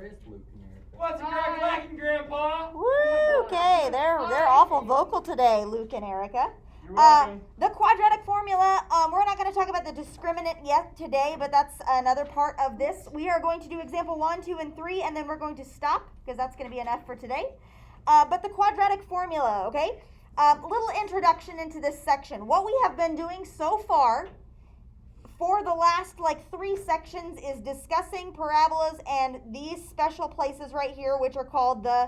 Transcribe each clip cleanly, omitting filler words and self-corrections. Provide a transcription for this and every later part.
Where is Luke and Erica? What's a crack lacking, Grandpa? Woo! Okay, they're awful vocal today, Luke and Erica. You're welcome. The quadratic formula, we're not going to talk about the discriminant yet today, but that's another part of this. We are going to do example 1, 2, and 3, and then we're going to stop because that's going to be enough for today. But the quadratic formula, okay? Little introduction into this section. What we have been doing so far for the last 3 sections is discussing parabolas and these special places right here, which are called the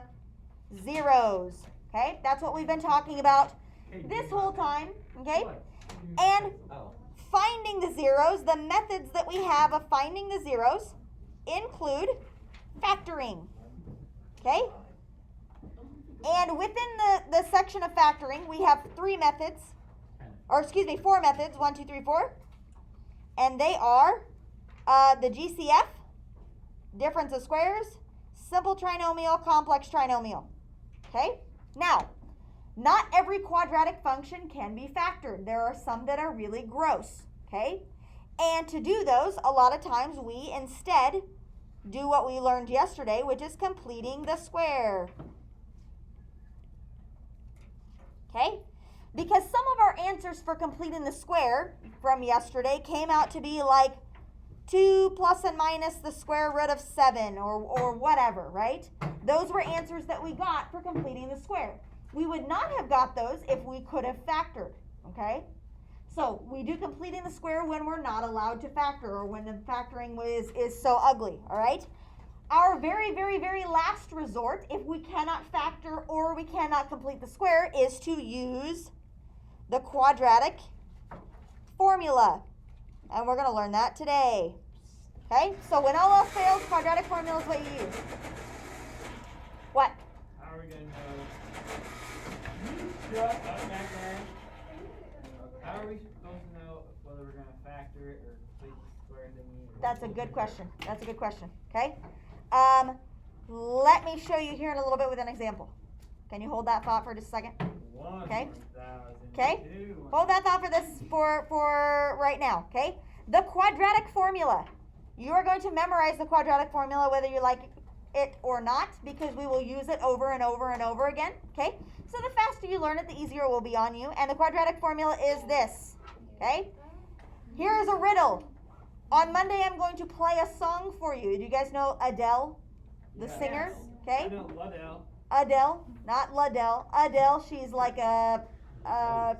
zeros, okay? That's what we've been talking about this whole time, okay? And finding the zeros, the methods that we have of finding the zeros include factoring, okay? And within the section of factoring, we have 4 methods, 1, 2, 3, 4. And they are the GCF, difference of squares, simple trinomial, complex trinomial, okay? Now, not every quadratic function can be factored. There are some that are really gross, okay? And to do those, a lot of times we instead do what we learned yesterday, which is completing the square. Okay? Because some of our answers for completing the square from yesterday came out to be like 2 plus and minus the square root of 7 or whatever, right? Those were answers that we got for completing the square. We would not have got those if we could have factored, okay? So we do completing the square when we're not allowed to factor or when the factoring is so ugly, all right? Our very, very, very last resort, if we cannot factor or we cannot complete the square, is to use the quadratic formula. And we're going to learn that today. Okay? So when all else fails, quadratic formula is what you use. What? How are we going to know? Shut up, Mac. How are we supposed to know whether we're going to factor it or complete the square thingy? That's a good question. That's a good question. Okay? Let me show you here in a little bit with an example. Can you hold that thought for just a second? Okay? Okay? Hold that thought for right now. Okay? The quadratic formula. You are going to memorize the quadratic formula whether you like it or not, because we will use it over and over and over again. Okay? So the faster you learn it, the easier it will be on you. And the quadratic formula is this. Okay? Here is a riddle. On Monday, I'm going to play a song for you. Do you guys know Adele, the singer? Okay? I know Ladell. Adele, not Ladell. Adele, she's like a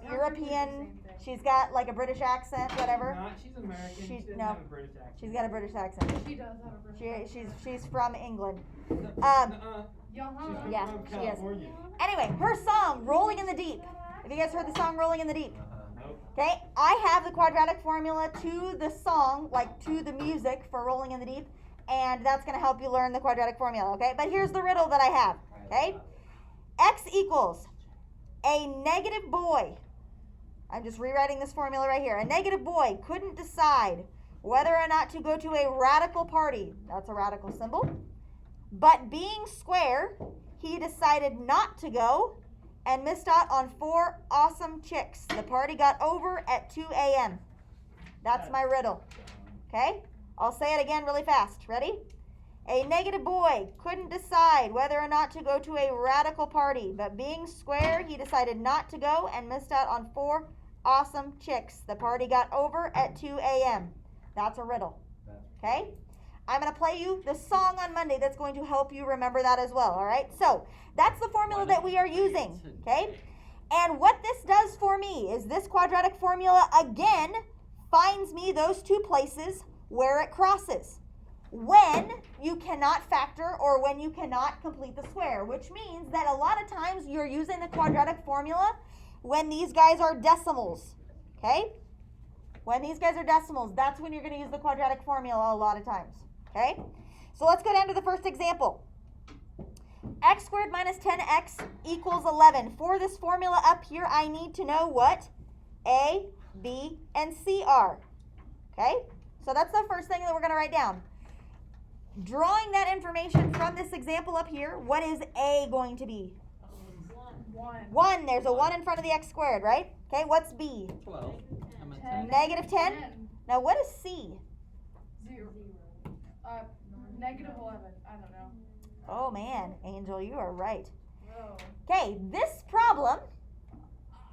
European. She's got like a British accent, whatever. She's American. She doesn't no, have a British accent. she's got a British accent. She does have a British accent. She's from England. Yeah, she is. Anyway, her song, Rolling in the Deep. Have you guys heard the song Rolling in the Deep? Okay, I have the quadratic formula to the song, like to the music for Rolling in the Deep, and that's going to help you learn the quadratic formula, okay? But here's the riddle that I have, okay? X equals a negative boy. I'm just rewriting this formula right here. A negative boy couldn't decide whether or not to go to a radical party. That's a radical symbol. But being square, he decided not to go and missed out on 4 awesome chicks. The party got over at 2 a.m. That's my riddle. Okay? I'll say it again really fast. Ready? A negative boy couldn't decide whether or not to go to a radical party, but being square, he decided not to go and missed out on 4 awesome chicks. The party got over at 2 a.m. That's a riddle. Okay? I'm going to play you the song on Monday that's going to help you remember that as well, all right? So that's the formula that we are using, okay? And what this does for me is this quadratic formula, again, finds me those 2 places where it crosses. When you cannot factor or when you cannot complete the square, which means that a lot of times you're using the quadratic formula when these guys are decimals, okay? When these guys are decimals, that's when you're going to use the quadratic formula a lot of times. Okay, so let's go down to the first example. X squared minus 10x equals 11. For this formula up here, I need to know what A, B, and C are. Okay, so that's the first thing that we're going to write down. Drawing that information from this example up here, what is A going to be? 1. There's a 1 in front of the x squared, right? Okay, what's B? 12. Negative 10. Now, what is C? 0. Negative 11. don't know. Oh man, Angel, you are right. Whoa. Okay, this problem,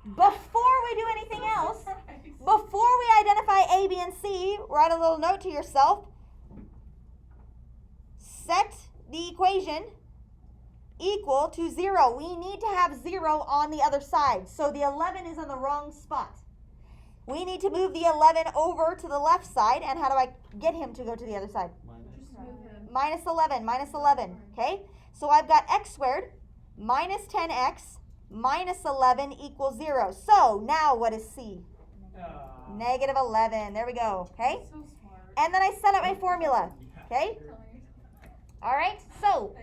before we do anything else, before we identify A, B, and C, write a little note to yourself. Set the equation equal to 0. We need to have 0 on the other side. So the 11 is on the wrong spot. We need to move the 11 over to the left side. And how do I get him to go to the other side? Just move him. Minus 11, minus 11. Okay? So I've got x squared minus 10x minus 11 equals 0. So now what is C? Negative 11. There we go. Okay? So smart. And then I set up my formula. Okay? All right? So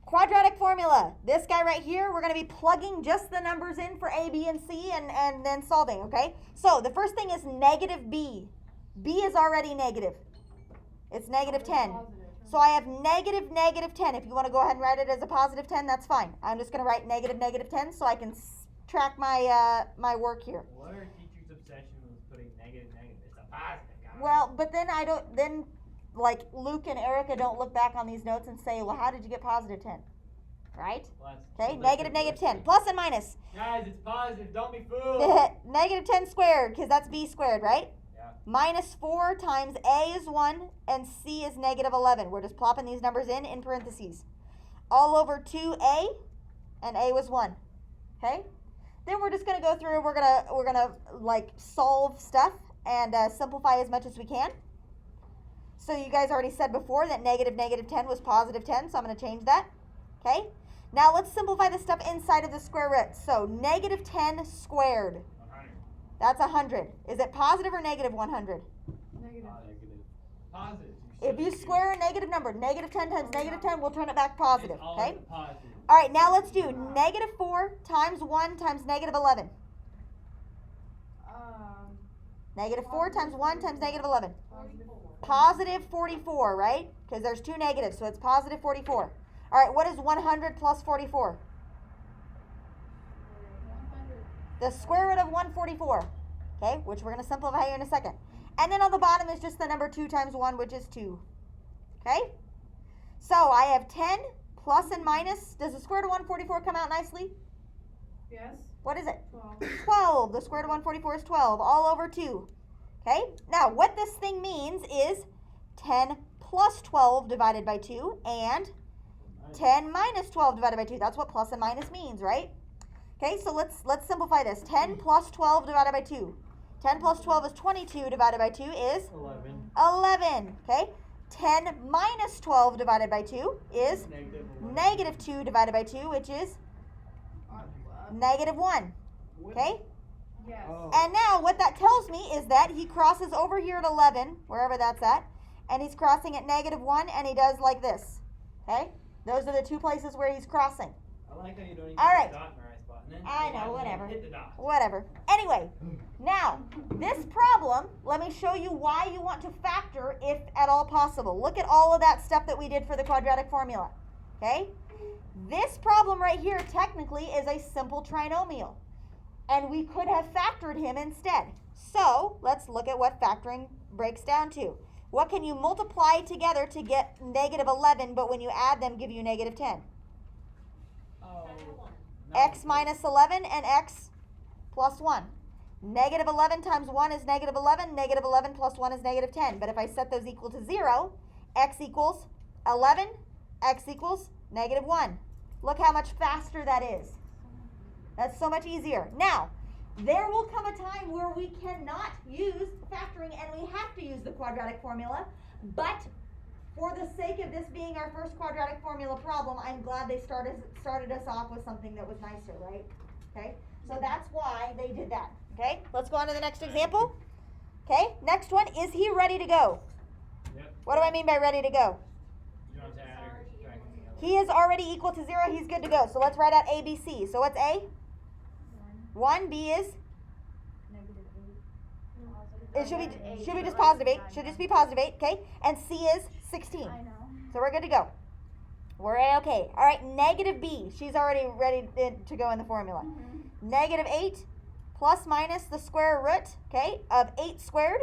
quadratic formula. This guy right here, we're going to be plugging just the numbers in for A, B, and C and then solving, okay? So the first thing is negative B. B is already negative. It's negative 10. So I have negative 10. If you want to go ahead and write it as a positive 10, that's fine. I'm just going to write negative 10 so I can track my my work here. What are teachers' obsession with putting negative? It's a positive, guys. Well, but then like Luke and Erica don't look back on these notes and say, well, how did you get positive 10? Right? Okay, negative 10. Plus and minus. Guys, it's positive. Don't be fooled. Negative 10 squared, because that's B squared, right? Yeah. Minus 4 times A is 1 and C is negative 11. We're just plopping these numbers in parentheses. All over 2A, and A was 1. Okay? Then we're just going to go through, we're going to like solve stuff and simplify as much as we can. So you guys already said before that negative 10 was positive 10, so I'm going to change that. Okay? Now let's simplify the stuff inside of the square root. So negative 10 squared. 100. That's 100. Is it positive or negative 100? Negative. Positive. If you square a negative number, negative 10 times negative 10, we'll turn it back positive. It's all Okay? positive. All right, now let's do negative 4 times 1 times negative 11. Negative 4 times 1 times negative 11. Positive 44, right? Because there's two negatives, so it's positive 44. All right, what is 100 plus 44? The square root of 144, okay, which we're going to simplify here in a second. And then on the bottom is just the number 2 times 1, which is 2. Okay? So I have 10 plus and minus. Does the square root of 144 come out nicely? Yes. What is it? 12. 12. The square root of 144 is 12, all over 2. Okay? Now, what this thing means is 10 plus 12 divided by 2 and 10 minus 12 divided by 2. That's what plus and minus means, right? Okay, so let's simplify this. 10 plus 12 divided by 2. 10 plus 12 is 22 divided by 2 is 11. Okay? 10 minus 12 divided by 2 is negative 2 divided by 2, which is negative 1. Okay? Yes. And now what that tells me is that he crosses over here at 11, wherever that's at, and he's crossing at negative 1, and he does like this. Okay? Those are the two places where he's crossing. I like how you don't even All right. put the dot in the right spot. And then I know, whatever. Hit the dot. Whatever. Anyway, now, this problem, let me show you why you want to factor if at all possible. Look at all of that stuff that we did for the quadratic formula. Okay? This problem right here technically is a simple trinomial. And we could have factored him instead. So, let's look at what factoring breaks down to. What can you multiply together to get negative 11, but when you add them, give you negative 10? Oh. X minus 11 and x plus 1. Negative 11 times 1 is negative 11. Negative 11 plus 1 is negative 10. But if I set those equal to 0, x equals 11, x equals negative 1. Look how much faster that is. That's so much easier. Now, there will come a time where we cannot use factoring and we have to use the quadratic formula. But for the sake of this being our first quadratic formula problem, I'm glad they started us off with something that was nicer, right? Okay, so that's why they did that. Okay, let's go on to the next example. Okay, next one, is he ready to go? Yep. What do I mean by ready to go? You don't have to add or subtract anything else. He is already equal to 0, he's good to go. So let's write out A, B, C. So what's A? 1, B is? It should be just positive 8. Should just be positive 8, okay? And C is 16. I know. So we're good to go. We're okay. All right, negative B. She's already ready to go in the formula. Negative 8 plus minus the square root, okay, of 8 squared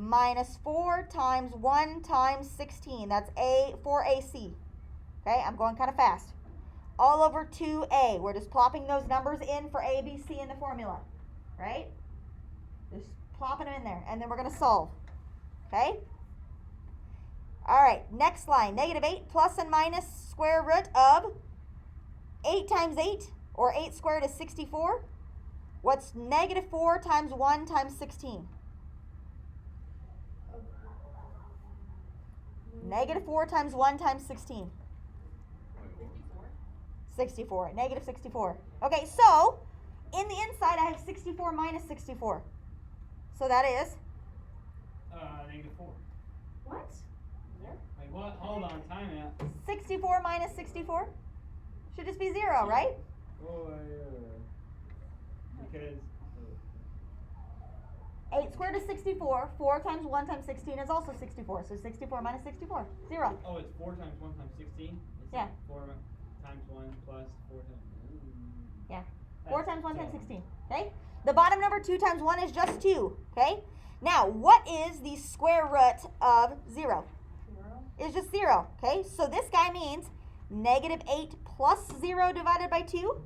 minus 4 times 1 times 16. That's 4AC. Okay, I'm going kind of fast. All over 2A. We're just plopping those numbers in for A, B, C in the formula. Right? Just plopping them in there. And then we're going to solve. Okay? All right, next line. Negative 8 plus and minus square root of 8 times 8, or 8 squared is 64. What's negative 4 times 1 times 16? Negative 4 times 1 times 16. 64. Negative 64. Okay, so in the inside I have 64 minus 64. So that is? Negative 4. What? Wait, what? Hold on, time out. 64 minus 64? Should just be 0, right? Oh, because 8 squared is 64. 4 times 1 times 16 is also 64. So 64 minus 64, 0. oh, it's 4 times 1 times 16. It's Yeah. like 4 times 1 plus 4 times. Yeah. 4 That's times 1 times dumb. 16. Okay? The bottom number 2 times 1 is just 2. Okay? Now, what is the square root of 0? 0. It's just 0. Okay? So this guy means negative 8 plus 0 divided by 2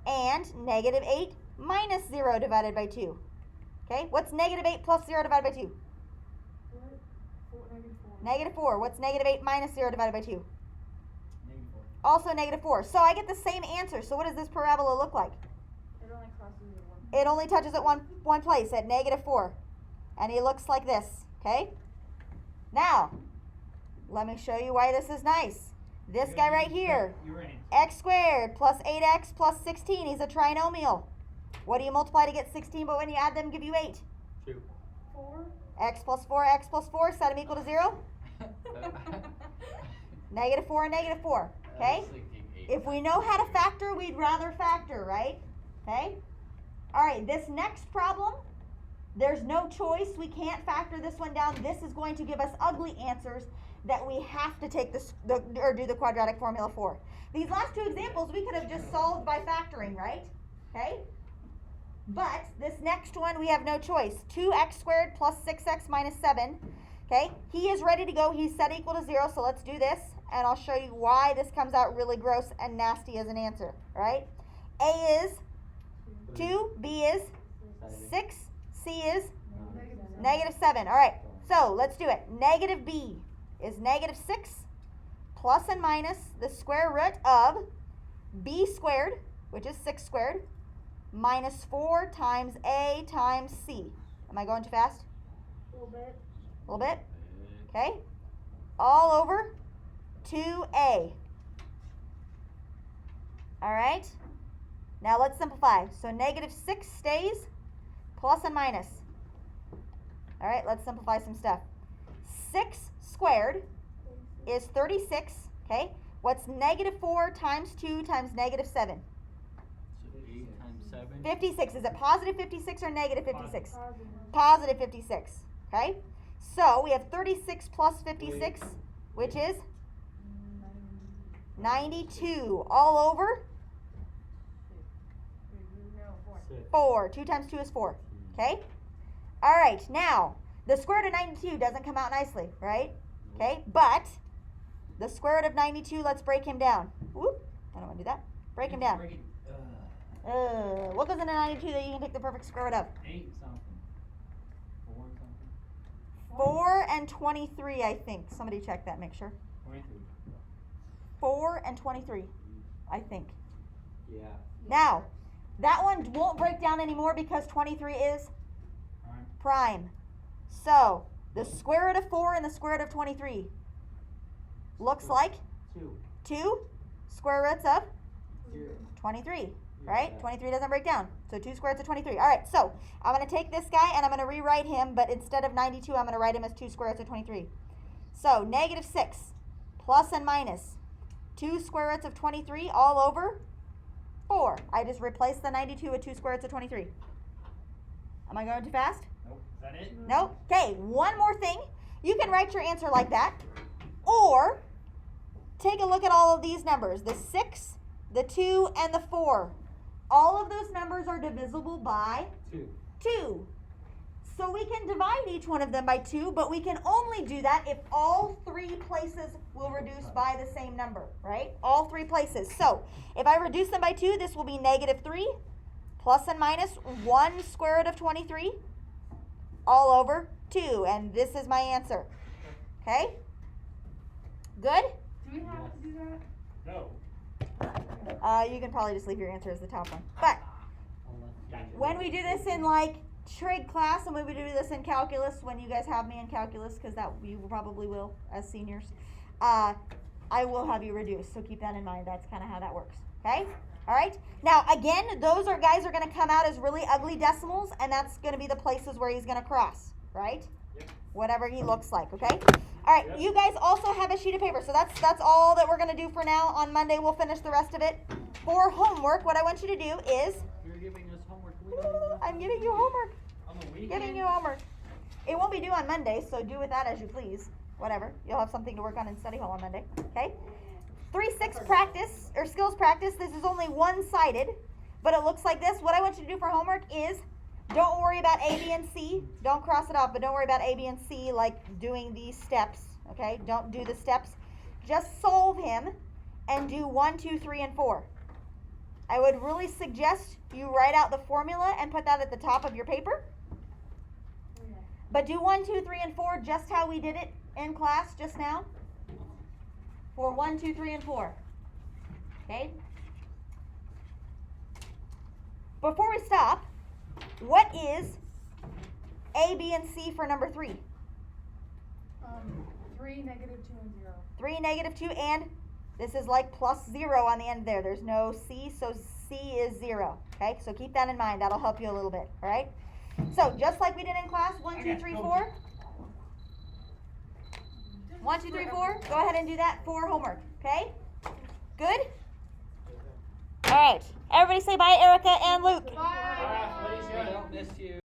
and negative 8 minus 0 divided by 2. Okay? What's negative 8 plus 0 divided by 2? What? Negative 4. Negative 4. What's negative 8 minus 0 divided by 2? Negative 4. Also negative 4. So I get the same answer. So what does this parabola look like? It only crosses at 1. It only touches at one place, at negative 4. And he looks like this. Okay? Now, let me show you why this is nice. This guy right here, You're in. x squared plus 8x plus 16. He's a trinomial. What do you multiply to get 16, but when you add them, give you 8? 2. 4. X plus 4, set them equal to 0. Negative 4 and negative 4. Okay? If we know how to factor, we'd rather factor, right? Okay? All right, this next problem, there's no choice. We can't factor this one down. This is going to give us ugly answers that we have to take or do the quadratic formula for. These last two examples we could have just solved by factoring, right? Okay? But this next one, we have no choice. 2x squared plus 6x minus 7. Okay? He is ready to go. He's set equal to 0, so let's do this. And I'll show you why this comes out really gross and nasty as an answer, right? A is 2, B is 6, C is negative 7. All right, so let's do it. Negative B is negative 6 plus and minus the square root of B squared, which is 6 squared, minus 4 times A times C. Am I going too fast? A little bit. A little bit? Okay. All over 2A. All right. Now let's simplify. So negative 6 stays, plus and minus. All right, let's simplify some stuff. 6 squared is 36, okay? What's negative 4 times 2 times negative 7? So 8 times 7. 56. Is it positive 56 or negative 56? Positive. Positive 56, okay? So we have 36 plus 56, which is 92. All over No, 4. 4. 2 times 2 is 4, okay? All right, now, the square root of 92 doesn't come out nicely, right? Okay, but the square root of 92, let's break him down. Whoop, I don't want to do that. Break him down. What goes into 92 that you can take the perfect square root of? 8 something. 4 something. 4 and 23, I think. Somebody check that, make sure. 23. 4 and 23, I think. Yeah. Now, that one won't break down anymore because 23 is Alright. prime. So, the square root of 4 and the square root of 23 looks like 2. 2 square roots of 0. 23, right? Yeah. 23 doesn't break down. So 2 square roots of 23. All right, so I'm going to take this guy and I'm going to rewrite him, but instead of 92, I'm going to write him as 2 square roots of 23. So negative 6 plus and minus 2 square roots of 23 all over 4. I just replaced the 92 with 2 square roots of 23. Am I going too fast? Nope. Is that it? No? Okay, one more thing. You can write your answer like that. Or take a look at all of these numbers. The 6, the 2, and the 4. All of those numbers are divisible by 2. 2. So we can divide each one of them by 2, but we can only do that if all 3 places will reduce by the same number, right? All 3 places. So if I reduce them by 2, this will be -3 plus and minus 1 square root of 23 all over 2. And this is my answer. Okay? Good? Do we have to do that? No. You can probably just leave your answer as the top one. But when we do this in like trig class, and when we do this in calculus, when you guys have me in calculus, because that you probably will as seniors, I will have you reduce. So keep that in mind. That's kind of how that works. Okay? All right. Now again, those guys are going to come out as really ugly decimals, and that's going to be the places where he's going to cross, right? Yep. Whatever he looks like. Okay. All right. Yep. You guys also have a sheet of paper, so that's all that we're going to do for now. On Monday, we'll finish the rest of it. For homework, what I want you to do is, You're giving us homework. We don't even I'm giving you homework. On the weekend? Giving you homework. It won't be due on Monday, so do with that as you please. Whatever. You'll have something to work on in study hall on Monday. Okay? 3-6 practice, or skills practice. This is only one-sided, but it looks like this. What I want you to do for homework is, don't worry about A, B, and C. Don't cross it off, but don't worry about A, B, and C, like doing these steps. Okay? Don't do the steps. Just solve him and do 1, 2, 3, and 4. I would really suggest you write out the formula and put that at the top of your paper. Yeah. But do 1, 2, 3, and 4 just how we did it in class just now. For 1, 2, 3, and 4. Okay? Before we stop, what is A, B, and C for number 3? 3, -2, and 0. 3, -2, and this is like +0 on the end there. There's no C, so C is 0. Okay, so keep that in mind. That'll help you a little bit. All right. So just like we did in class, 1, 2, 3, 4. 1, 2, 3, 4. Go ahead and do that for homework. Okay. Good. All right. Everybody say bye, Erica and Luke. Bye. Bye, Felicia. We don't miss you.